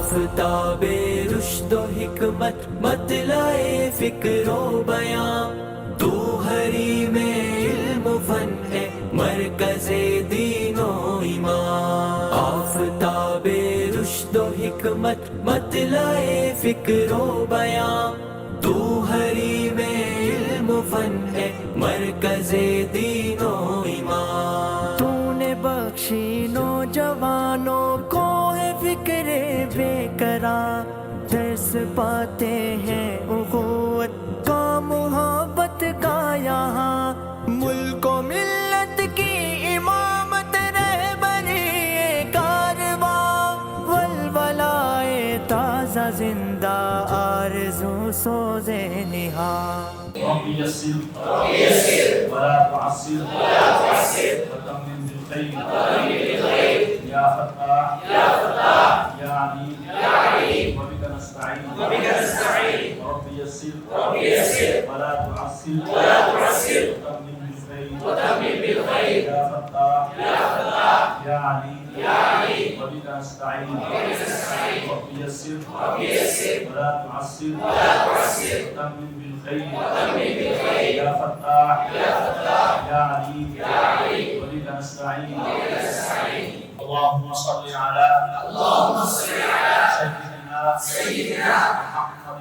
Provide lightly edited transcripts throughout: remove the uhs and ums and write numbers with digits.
آفتاب رشد و حکمت مطلع فکر و بیان، تو حریم علم و فن ہے مرکز دین و ایمان۔ آفتاب رشد و حکمت مطلع فکر و بیان، تو حریم علم و فن ہے مرکز دین و ایمان۔ تو نے بخشی نوجوانوں کو ہے فکر بے قرار، درس پاتے ہیں اخوت کا محبت کا یہاں، ملک و ملت کی امامت رہبری کارواں، ولولائے تازہ زندہ آرزو سوز نہاں۔ رب يسر ولا تعسر وتمم بالخير يا فتاح يا عليم وبك نستعين رب يسر ولا تعسر وتمم بالخير يا فتاح يا عليم وبك نستعين رب يسر ولا تعسر وتمم بالخير يا فتاح يا عليم وبك نستعين اللهم صل على سيدنا محمد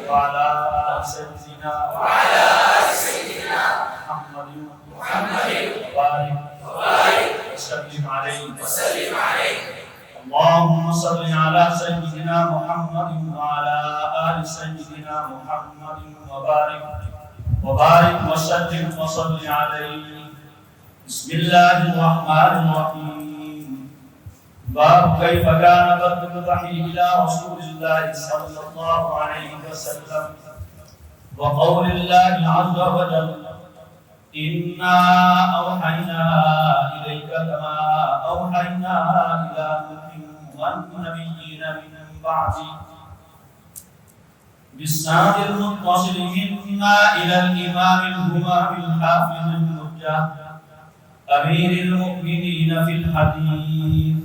وعلى سيدنا محمد وبارك وسلم عليه اللهم صل على سيدنا محمد وعلى آل سيدنا محمد وبارك وسلم وصل عليه بسم الله الرحمن الرحيم باب كيف كان بدء الوحي إلى رسول الله صلى الله عليه وسلم وقول الله عز وجل إنا أوحينا إليك كما أوحينا إلى نوح والنبيين من بعده بالسند المتصل منا إلى الإمام الهمام الحافظ الحجة أمير المؤمنين في الحديث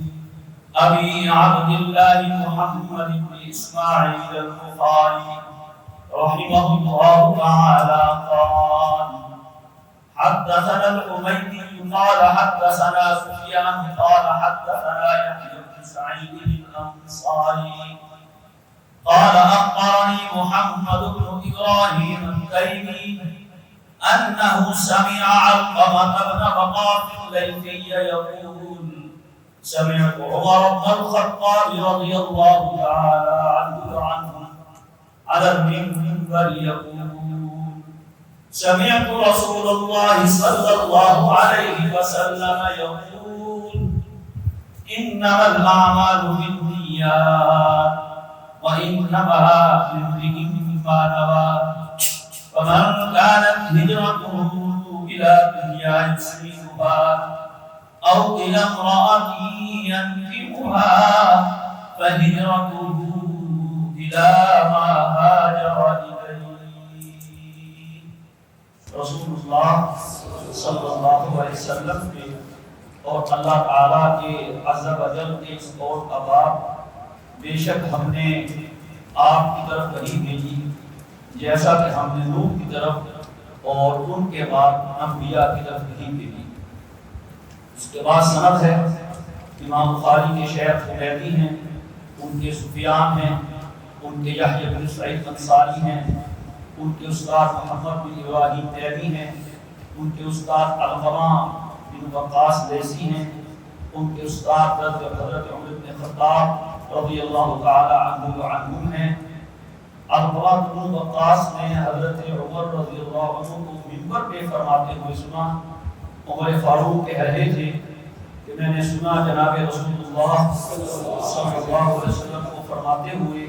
أبي عبد الله محمد بن إسماعيل البخاري رحمه الله تعالى قال حدثنا الحميدي قال حدثنا سفيان قال حدثنا يحيى بن سعيد الأنصاري قال أخبرني محمد بن إبراهيم التيمي أنه سمع علقمة بن وقاص الليثي يقول سمعت عمر بن الخطاب رضي الله تعالى عنه على المنبر يقول سمعت رسول الله صلى الله عليه وسلم يقول إنما الأعمال بالنيات وإنما لامرئ ما نوى فمن كانت هجرته إلى دنيا يصيبها أو إلى امرأة ينكحها فهجرته إلى ما هاجر إليه رسول اللہ صلی اللہ علیہ وسلم کے اور اللہ تعالیٰ کے عز و جل کے اس قول کا باب بے شک ہم نے آپ کی طرف وحی بھیجی جیسا کہ ہم نے نوح کی طرف اور ان کے بعد انبیاء کی طرف وحی بھیجی۔ اس کے بعد سند ہے امام بخاری کے شیخ حمیدی ہیں، ان کے سفیان ہیں، ان کے یحییٰ بن سعید انصاری ہیں، ان کے استاد محمد بن ابراہیم تیمی ہیں، ان کے استاد علقمہ بن وقاص لیثی ہیں، ان کے استاد حضرت عمر بن خطاب رضی اللہ تعالی عنہ وعنہم ہیں۔ علقمہ بن وقاص نے حضرت عمر رضی اللہ عنہ کو منبر پہ فرماتے ہوئے سنا، عمر فاروق کہہ رہے تھے کہ میں نے سنا جناب رسول اللہ صلی اللہ علیہ وسلم کو فرماتے ہوئے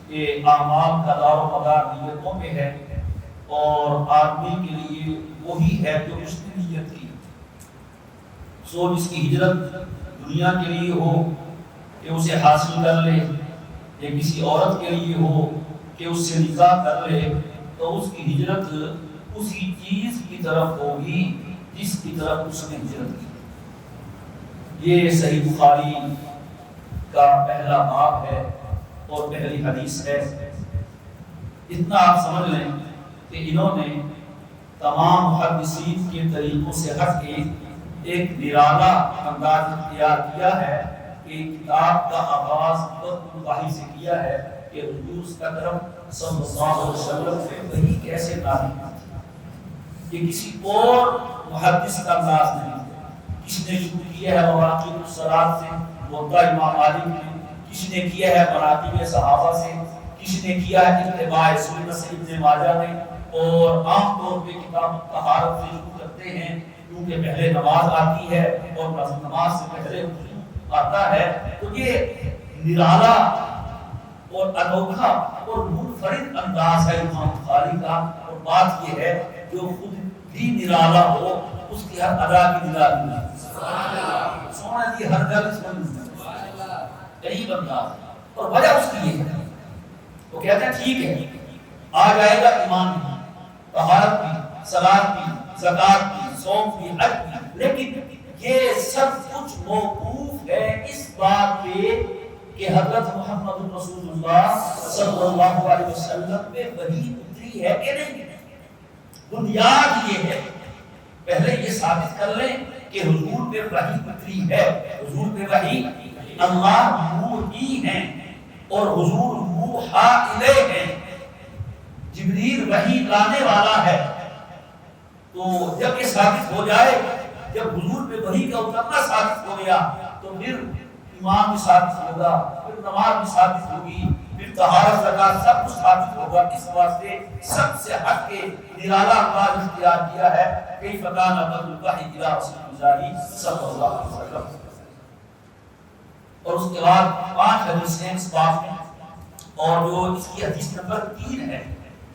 کہ اعمال کا دار و مدار نیتوں پہ ہے اور آدمی کے لیے وہی ہے جو اس نے نیت کی، سو جس کی ہجرت دنیا کے لیے ہو کہ اسے حاصل کر لے یا کسی عورت کے لیے ہو کہ اس سے نکاح کر لے تو اس کی ہجرت اسی چیز کی طرف ہوگی جس کی طرف اس نے ہجرت کی۔ یہ صحیح بخاری کا پہلا باب ہے اور پہلی حدیث ہے۔ اتنا آپ سمجھ لیں کہ انہوں نے تمام محدثین کے طریقوں سے ہٹ کے ایک نرالا انداز اختیار کیا ہے کہ کتاب کا آغاز وحی سے کیا ہے کہ حضور اکرم صلی اللہ علیہ وسلم سے وحی کیسے نازل ہوئی۔ یہ کسی اور محدث کا انداز نہیں ہے۔ کسی نے شروع کیا ہے مواقیت الصلاۃ سے موطا امام مالک نے، کسی نے کیا ہے مناقب صحابہ سے، کسی نے کیا ہے اتباع سنت سے ابن ماجہ نے، اور عام طور پہ کتاب طہارت سے شروع کرتے ہیں کیونکہ پہلے نماز آتی ہے اور نماز سے پہلے وضو آتا ہے۔ تو یہ نرالا اور انوکھا اور منفرد انداز ہے امام بخاری کا، اور بات یہ ہے جو خود بھی نرالا ہو اس کی ہر ادا کی نرالی ہے۔ سونا جی ہر گل اس میں قریب انداز، اور وجہ اس کی یہ ہے وہ کہتے ہیں ٹھیک ہے آ جائے گا ایمان بھی، طہارت بھی، صلاۃ بھی، زکات بھی، صوم بھی، حج بھی، لیکن یہ سب کچھ موقوف ہے اس بات پہ کہ حضرت محمد رسول اللہ صلی اللہ علیہ وسلم پہ وحی اتری ہے کہ نہیں۔ بنیاد یہ ہے، پہلے یہ ثابت کر لیں کہ حضور پہ وحی اتری ہے۔ حضور پہ وحی اللہ موحی ہیں اور حضور موحا الیہ ہیں، جبریل وحی لانے والا ہے۔ تو جب یہ ثابت ہو جائے، جب حضور پہ وحی کا اترنا ثابت ہو گیا تو پھر ایمان بھی ثابت ہوگا، پھر نماز بھی ثابت ہوگی، پھر طہارت زکات سب کچھ ثابت ہوگا۔ اس واسطے سب سے ہٹ کے نرالا انداز اختیار کیا ہے کہ فکان قبل الوحی الی رسول اللہ صلی اللہ علیہ وسلم۔ اور اس کے بعد 5 حدیثیں اس باب میں، اور جو اس کی حدیث نمبر 3 ہے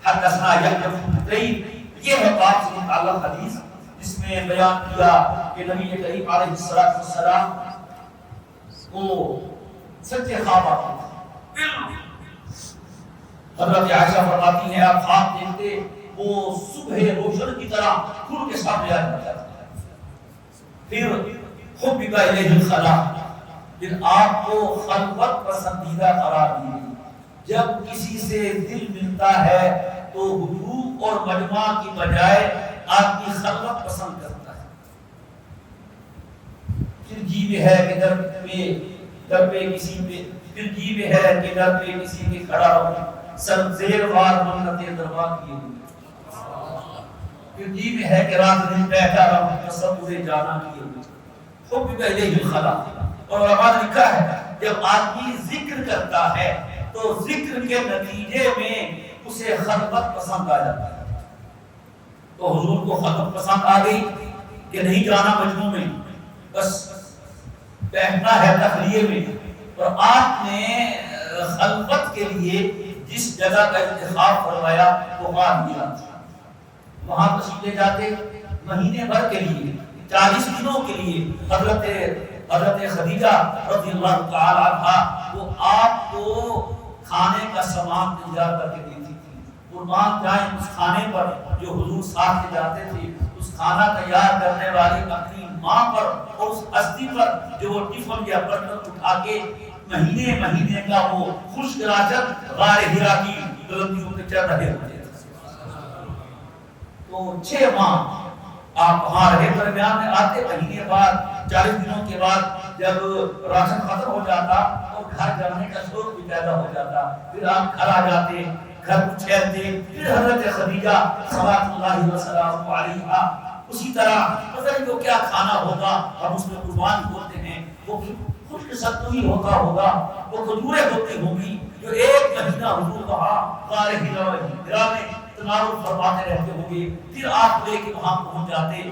حدثنا یحییٰ بن بکیر، یہ ہے باب سے متعلق حدیث جس میں بیان کیا کہ نبی کریم علیہ السلام کو سچے خواب آتے ہیں۔ حضرت عائشہ فرماتی ہیں آپ خواب دیکھتے وہ صبح روشن کی طرح کھل کے سامنے آ جاتا ہے۔ پھر حبب الیہ الخلا، پھر آپ کو خلوت پسندیدہ قرار دی گئی۔ جب کسی سے دل ملتا ہے تو حضور اور مجمع کی بجائے آپ کی خلوت پسند کرتا ہے۔ پھر جی میں ہے کہ در پہ کسی پہ، پھر جی میں ہے کہ در پہ کسی پہ کھڑا رہوں، سر زیر وار منت دربار کیے ہوئے۔ پھر جی میں ہے کہ رات دن بیٹھا رہوں، تصور جانا کیے ہوئے۔ حبب الیہ الخلا، اور علماء نے لکھا ہے جب آدمی ذکر کرتا ہے تو ذکر کے نتیجے میں اسے خلوت پسند آ جاتا ہے۔ تو حضور کو خلوت پسند آ گئی کہ نہیں جانا مجمع میں، بس بیٹھنا ہے تخلیے میں، اور آپ نے خلوت کے لیے جس جگہ کا انتخاب فرمایا وہ غار ہرا، وہاں تشریف لے جاتے مہینے بھر کے لیے، 40 دنوں کے لیے۔ حضرت خدیجہ رضی اللہ تعالی عنہا وہ آپ کو کھانے کا سامان تیار کر کے دیتی تھی۔ قربان جائیں اس کھانے پر جو حضور ساتھ لے جاتے تھے، اس کھانا تیار کرنے والی اپنی ماں پر اور اس ہستی پر جو وہ ٹفن یا برتن اٹھا کے مہینے کا وہ خشک راجت غار ہرا کی بلندیوں پہ چڑھ رہے ہوتے تھے۔ تو 6 ماہ آپ وہاں رہے، درمیان میں آتے مہینے بعد 40 دنوں کے بعد جب راشن ختم ہو جاتا اور گھر جانے کا شوق بھی پیدا ہو جاتا، پھر آپ گھر آ جاتے، گھر کو ٹھہرتے، پھر حضرت خدیجہ صلوات اللہ وسلام علیہا اسی طرح پتہ نہیں وہ کیا کھانا ہوگا، ہم اس میں قربان ہوتے ہیں، وہ خشک ستوئی ہوتا ہوگا، وہ کھجوریں ہوتی ہوں گی جو 1 مہینہ حضور وہاں غار ہرا میں تناول فرماتے رہتے ہوں گے۔ پھر آپ لے کے وہاں پہنچ جاتے۔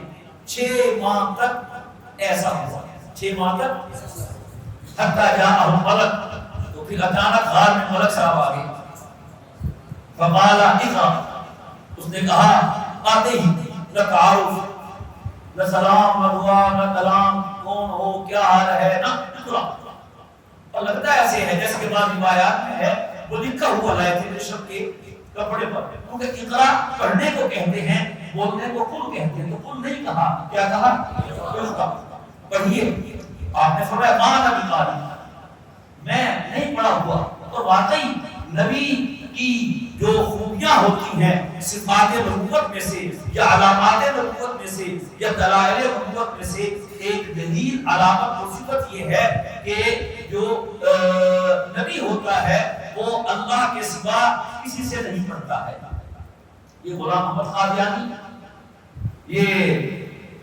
6 ماہ تک ایسا ہوا، 6 ماہ تک حتی جاءہ الملک، تو پھر اچانک غار میں ملک صاحب آ گئے۔ فقال اذا، اس نے کہا آتے ہی نہ تعارف، نہ سلام، نہ دعا، نہ کلام، کون ہو، کیا حال ہے، نہ اقرا۔ اور لگتا ہے ایسے ہے جیسے کہ بعض روایات میں ہے وہ لکھا ہوا لائے تھے رشب کے کپڑے پر، کیونکہ اقرا پڑھنے کو کہتے ہیں، بولنے کو قل کہتے ہیں، تو قل نہیں کہا، کیا کہا؟ پڑھیے۔ آپ نے فرمایا مانا بقاری، میں نہیں پڑھا ہوا. اور واقعی نبی کی جو خوبیاں ہوتی ہیں صفات نبوت میں سے یا علامات نبوت میں سے یا دلائل نبوت میں سے ایک دلیل علامت اور صفت یہ ہے کہ جو نبی ہوتا ہے وہ اللہ کے سوا کسی سے نہیں پڑھتا ہے. یہ غلام محمد قادیانی یہ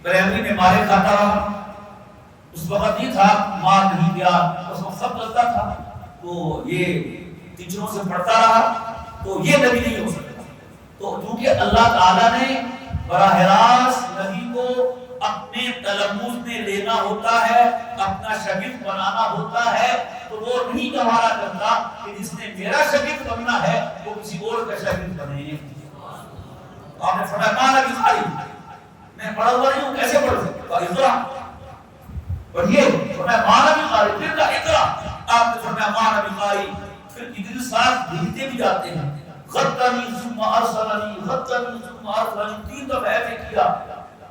پرائمری میں مارے کھاتا رہا. اس وقت یہ تھا مار نہیں گیا, اس وقت سب چلتا تھا, تو یہ ٹیچروں سے پڑھتا رہا, تو یہ نبی نہیں ہو سکتا. تو چونکہ اللہ تعالیٰ نے براہ راست نبی کو اپنے تلمذ میں لینا ہوتا ہے, اپنا شاگرد بنانا ہوتا ہے, تو وہ نہیں گوارا کرتا کہ جس نے میرا شاگرد بننا ہے وہ کسی اور کا شاگرد بنے. آپ نے فرمایا مانا بخاری, میں پڑھا ہوا نہیں ہوں, کیسے پڑھ سکتا؟ اقرا پڑھیے. فرمایا مانا بخاری, پھر کہا اقرا. آپ نے فرمایا مانا بخاری, پھر ادریس صاحب لکھتے بھی جاتے ہیں غطنی ثم ارسلنی غطنی ثم ارسلنی, 3 دفعہ ایسے کیا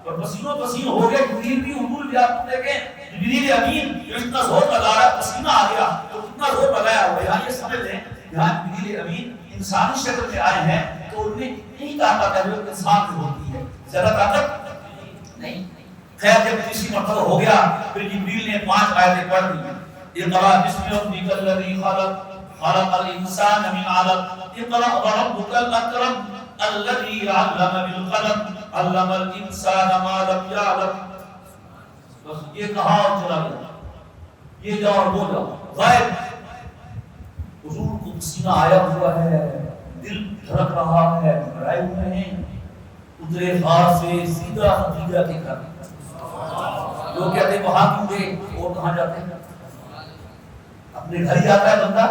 اور پسینوں پسین ہو گئے. جبریل بھی حضور بھی آپ دیکھیں جبریل امین جو اتنا زور لگا رہا ہے, پسینہ آ گیا تو کتنا زور لگایا ہوا. یہاں یہ سمجھ لیں یہاں جبریل امین انسانی شکل میں آئے ہیں تو ان میں نہیں طاقت ہے جو انسان میں ہوتی ہے, زیادہ طاقت نہیں. خیر جب تیسری مرتبہ ہو گیا پھر جبریل نے 5 آیتیں پڑھ دی. اقرا بسم ربک الذی خلق خلق الانسان من علق اقرا وربک الاکرم الذی علم بالقلم علم الانسان ما لم يعلم. بس یہ کہا اور چلا گیا, یہ جاؤ اور وہ جاؤ. غائب حضور کو پسینہ آیا ہوا ہے, دل دھڑک رہا ہے, گھبرائے ہوئے ہیں. اترے غار سے سیدھا خدیجہ کے گھر. لوگ کہتے ہیں وہاں کیوں گئے, اور کہاں جاتے ہیں؟ اپنے گھر ہی جاتا ہے بندہ,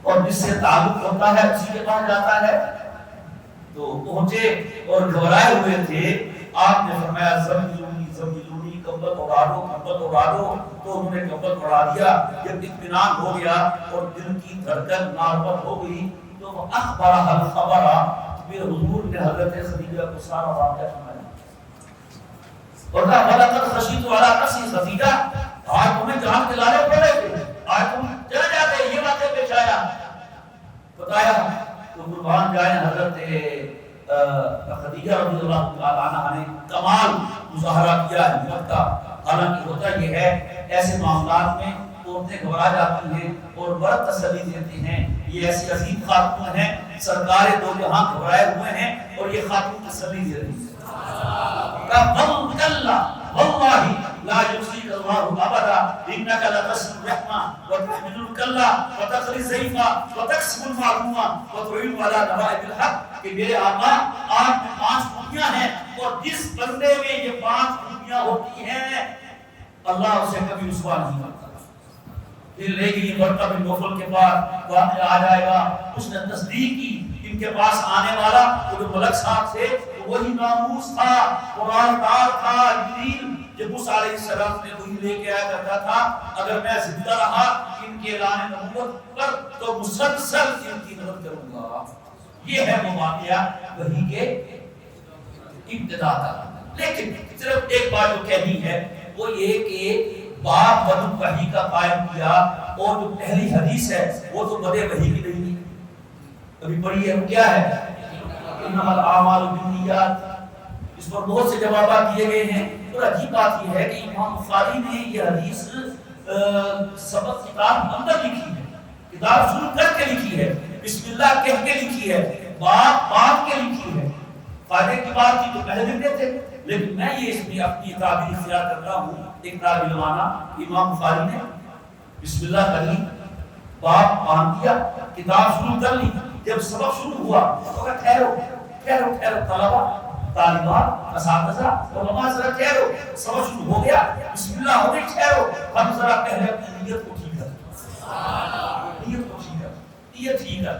اور جس سے تعلق ہوتا ہے اسی کے پاس جاتا ہے. تو پہنچے اور گھبرائے ہوئے تھے. آپ نے فرمایا زمجلونی زمجلونی, کمبل اڑا دو کمبل اڑا دو. تو انہوں نے کمبل اڑا دیا. جب اطمینان ہو گیا اور دل کی دھڑکن نارمل ہو گئی تو اخبرہ الخبر, پھر حضور نے حضرت خدیجہ کو سارا واقعہ سنایا. اور کہا وَلَقَدْ خَشِيتُ عَلَىٰ نَفْسِي خَفِيدَةً, آج تمہیں جان کے لانے پڑ رہے تھے, آج تم چلے جاتے. یہ واقعہ پیش آیا, بتایا. تو قربان جائیں حضرت خدیجہ رضی اللہ تعالیٰ عنہ نے کمال مظاہرہ کیا ہمت کا. حالانکہ ہوتا یہ ہے ایسے معاملات میں عورتیں گھبرا جاتی ہیں اور بڑا تسلی دیتی ہیں. یہ ایسی عظیم خاتون ہیں, سرکار دو جہاں گھبرائے ہوئے ہیں اور یہ خاتون تسلی دے رہی ہے. والله لا يخزيك الله ابدا انك لتصل الرحمه وتحمل الكلا وتقري الضيف وتكسب المعلوم وتعين على نوائب الحق. کہ میرے آقا آپ میں 5 خوبیاں ہیں اور جس بندے میں یہ 5 خوبیاں ہوتی ہیں اللہ اسے کبھی رسوا نہیں کرتا. لیکن یہ برکہ بن نوفل کے پاس واقعہ آ جائے گا. اس نے تصدیق کی ان کے پاس آنے والا وہ جو ملک صاحب تھے وہی ناموس تھا, قرآن دار تھا. جبریل جب موسیٰ علیہ السلام نے وہی لے کے آیا کرتا تھا. اگر میں زندہ رہا ان کے اعلان نبوت پر تو مسلسل ان کی مدد کروں گا. یہ ہے وہ واقعہ وحی کے ابتدا کا. لیکن صرف ایک بات جو کہنی ہے وہ یہ کہ باپ بد وحی کا قائم کیا, اور جو پہلی حدیث ہے وہ تو بد وحی کی نہیں ہے. ابھی پڑھی ہے وہ کیا ہے, انما الاعمال بالنیات. اس پر بہت سے جوابات دیے گئے ہیں. اور عجیب بات یہ ہے کہ امام بخاری نے یہ حدیث سبق کتاب اندر لکھی ہے, کتاب شروع کر کے لکھی ہے, بسم اللہ کہہ کے لکھی ہے, باب کے لکھی ہے. فائدے کی بات کی تو پہلے دن دیتے, لیکن میں یہ اس میں اپنی تعبیر اختیار کرتا ہوں. ایک تعبیر مانا امام بخاری نے بسم اللہ کر لی, باب باندھ دیا, کتاب شروع کر لی. جب سبق شروع ہوا تو کہا ٹھہرو طلبہ طالبات اساتذہ علماء ذرا ٹھہرو, سبق شروع ہو گیا, بسم اللہ ہو گئی, ٹھہرو ہم ذرا پہلے اپنی نیت کو ٹھیک کریں. نیت ٹھیک ہے,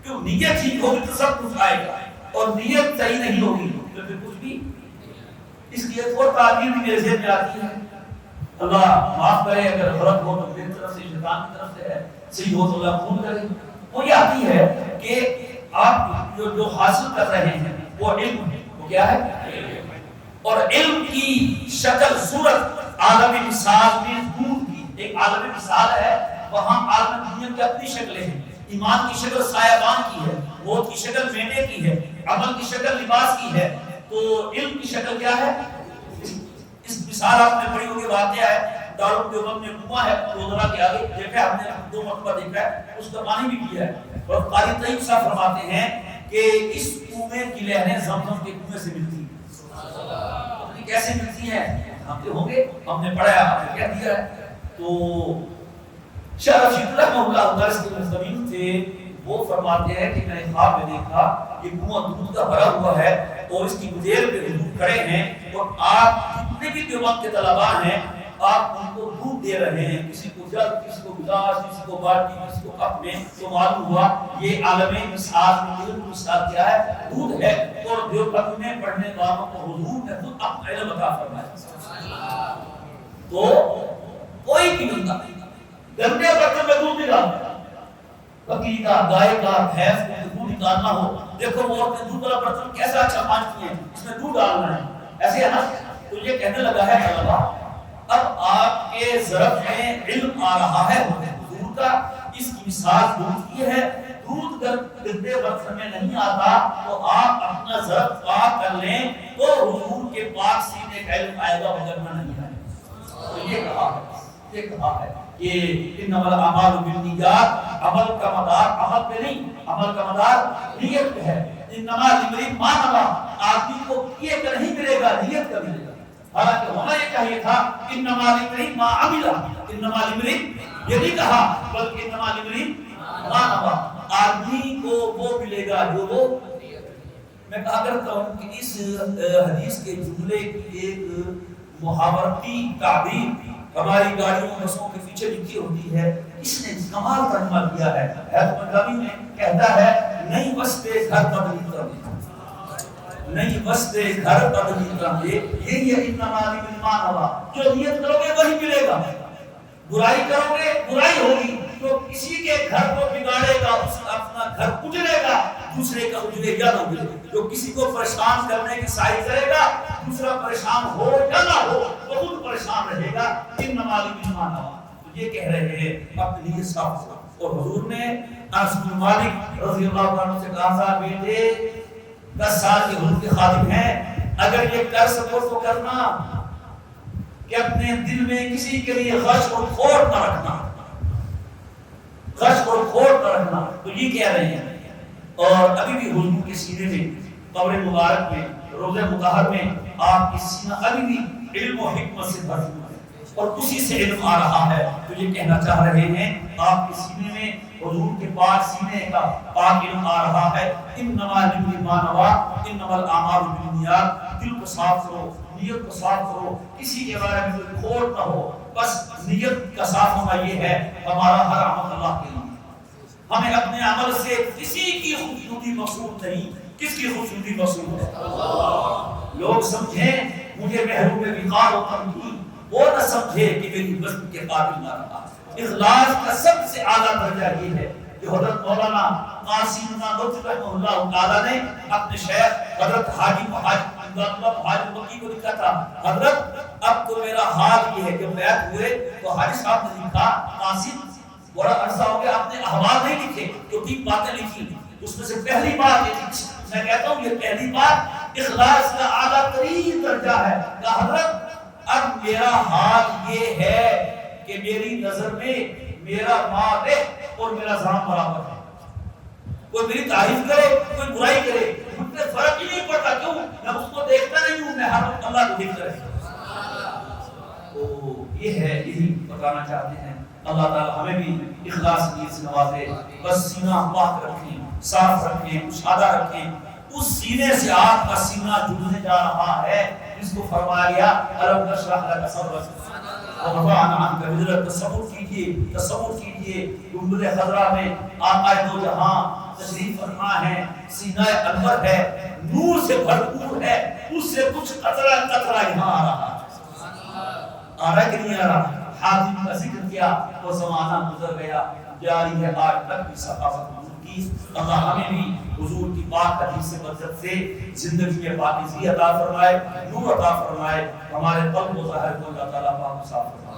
کیوں نیت ٹھیک ہوگی تو سب کچھ آئے گا, اور نیت صحیح نہیں ہوگی تو پھر کچھ بھی. اس لیے ایک اور تعبیر بھی میرے ذہن میں آتی ہے, اللہ معاف کرے اگر غلط ہو تو میری طرف سے, شیطان کی طرف سے ہے, صحیح ہو تو اللہ قبول کرے. وہ یہ آتی ہے کہ آپ جو حاصل کر رہے ہیں وہ علم ہے. وہ کیا ہے؟ اور علم کی شکل صورت عالم مثال میں نور کی ایک عالم مثال ہے وہاں عالم دنیا کی اپنی شکلیں ہیں. ایمان کی شکل سایبان کی ہے, موت کی شکل مینڈے کی ہے, عمل کی شکل لباس کی ہے, تو علم کی شکل کیا ہے؟ اس مثال آپ نے پڑھی ہوگی, واقعہ ہے دارالعلوم میں کنواں ہے روزانہ کے آگے, دیکھا ہم نے 2 مرتبہ دیکھا ہے, اس کا پانی بھی پیا ہے. اور قاری طیب صاحب فرماتے ہیں کہ اس کنویں کی لہریں زمزم کے کنویں سے ملتی ہیں. کیسے ملتی ہیں ہم ہوں گے, ہم نے پڑھا, ہم نے کہہ دیا ہے. تو شاہ رشید رحمہ اللہ تعالی کے مستمین تھے, وہ فرماتے ہیں کہ میں نے خواب میں دیکھا یہ کنواں دودھ کا بھرا ہوا ہے اور اس کی گدیل پہ حضور کھڑے ہیں, اور آپ جتنے بھی دیوبند کے طلباء ہیں آپ ان کو دودھ دے رہے ہیں, کسی کو جل, کسی کو گلاس, کسی کو بالٹی, کسی کو کپ میں. تو معلوم ہوا یہ عالم مثال کیا ہے؟ دودھ ہے. اور دیوبند میں پڑھنے والوں کو حضور نے خود اپنا علم عطا فرمایا. تو کوئی بھی بندہ گندے برتن میں دودھ نہیں ڈالتا, بکری کا, گائے کا, بھینس کا دودھ نکالنا ہو, دیکھو وہ اپنے دودھ والا برتن کیسا اچھا مانتی ہیں, اس میں دودھ ڈالنا ہے, ایسے ہے نا. تو یہ کہنے لگا ہے طلبا, اب آپ کے ظرف میں علم آ رہا ہے حضور کا. اس کی مثال دودھ کی ہے. دودھ گندے برتن میں نہیں آتا تو آپ اپنا ظرف پاک کر لیں تو حضور کے پاک سینے کا علم آئے گا, وگرنہ نہیں آئے گا. تو یہ کہا ہے کہ انما الاعمال بالنیات, عمل کا مدار عمل پہ نہیں, عمل کا مدار نیت پہ ہے. انما لامرئ ما نوى, آدمی کو کیے کا نہیں ملے گا, نیت کا ملے گا. حالانکہ ہونا یہ چاہیے تھا انما لامرئ ما عمل, انما لامرئ یہ نہیں کہا بلکہ انما لامرئ ما نوى, آدمی کو وہ ملے گا جو وہ. میں کہا کرتا ہوں کہ اس حدیث کے جملے کی ایک محاورتی تعبیر ہماری گاڑیوں بسوں کے پیچھے لکھی ہوتی ہے, اس نے کمال ترجمہ کیا ہے. حضرت مدنی میں کہتا ہے نہیں بستے گھر بدلی کرے, نہیں بستے گھر بدلی کرے, یہی ہے انما لامرئ ما نوى. جو نیت کرو گے وہی ملے گا. برائی کرو گے برائی ہوگی, تو کسی کے گھر کو بگاڑے گا اس کا اپنا گھر اجڑے گا, دوسرے کا اجڑے یا نہ اجڑے. جو کسی کو پریشان کرنے کی سعی کرے گا, دوسرا پریشان ہو یا نہ ہو وہ خود پریشان رہے گا. انما لامرئ ما نوى. یہ کہہ رہے ہیں اپنے لیے صاف. اور حضور نے انس بن مالک رضی اللہ عنہ سے کہا تھا, بیٹے 10 سال کے حضور کے خادم ہیں, اگر یہ کر سکو تو کرنا کہ اپنے دل میں کسی کے لیے غش اور کھوٹ نہ رکھنا, غش اور کھوٹ نہ رکھنا. تو یہ کہہ رہے ہیں. اور ابھی بھی حضور کے سینے میں, قبر مبارک میں, روضہ مطہر میں آپ کی سینہ ابھی بھی علم و حکمت سے بھر ہوا ہے اور اسی سے علم آ رہا ہے. تو یہ کہنا چاہ رہے ہیں آپ کے سینے میں حضور کے پاک سینے کا پاک علم آ رہا ہے. انما لامرئ ما نوى, انما الاعمال بالنیات. دل کو صاف کرو, نیت کو صاف کرو, کسی کے بارے میں کوئی کھوٹ نہ ہو. بس نیت کا صاف ہونا یہ ہے ہمارا ہر عمل اللہ کے لیے. ہمیں اپنے عمل سے کسی کی خوشنودی مقصود نہیں. کس کی خوشنودی مقصود ہے؟ لوگ سمجھیں مجھے محروم وقار و تمکین, وہ نہ سمجھے کہ میری وزن کے قابل نہ رہا. اخلاص کا سب سے اعلیٰ درجہ یہ ہے جو حضرت مولانا قاسم نانوتوی رحمہ اللہ تعالیٰ نے اپنے شیخ حضرت حاجی مکی کو لکھا تھا. حضرت اب تو میرا حال یہ ہے, جب بیعت ہوئے تو حاجی صاحب نے لکھا, قاسم بڑا عرصہ ہو گیا آپ نے احوال نہیں لکھے, جو ٹھیک باتیں لکھی. اس میں سے پہلی بات یہ تھی, میں کہتا ہوں یہ پہلی بات اخلاص کا اعلیٰ ترین درجہ ہے. کہ حضرت اب میرا حال یہ ہے کہ میری نظر میں میرا مالک اور میرا ذات برابر ہے. کوئی میری تعریف کرے کوئی برائی کرے, مجھ سے فرق ہی نہیں پڑتا. کیوں؟ میں اس کو دیکھتا نہیں ہوں, میں ہر وقت اللہ کو دیکھتا رہتا ہوں. تو یہ ہے, یہی بتانا چاہتے ہیں. اللہ تعالی ہمیں بھی اخلاص نیت سے نوازے. بس سینہ پاک رکھیں, صاف رکھیں, کشادہ رکھیں. اس سینے سے آپ کا سینہ جڑنے جا رہا ہے جس کو فرمایا گیا الم نشرح لک صدرک ورفعنا عنک وزرک. تصور کیجئے گنبد خضرا میں آقا دو جہاں تشریف فرما ہے, سینہ انور ہے, نور سے بھرپور ہے, اس سے کچھ قطرہ قطرہ یہاں آ رہا ہے کہ نہیں آ رہا. حاتم کا ذکر کیا وہ زمانہ گزر گیا, جاری ہے آج تک بھی ثقافت کی. اللہ ہمیں بھی حضور کی پاک حدیث سے برکت سے زندگی میں پاکیزگی عطا فرمائے, نور عطا فرمائے. ہمارے قلب و ظاہر کو اللہ تعالیٰ پاک صاف فرمائے.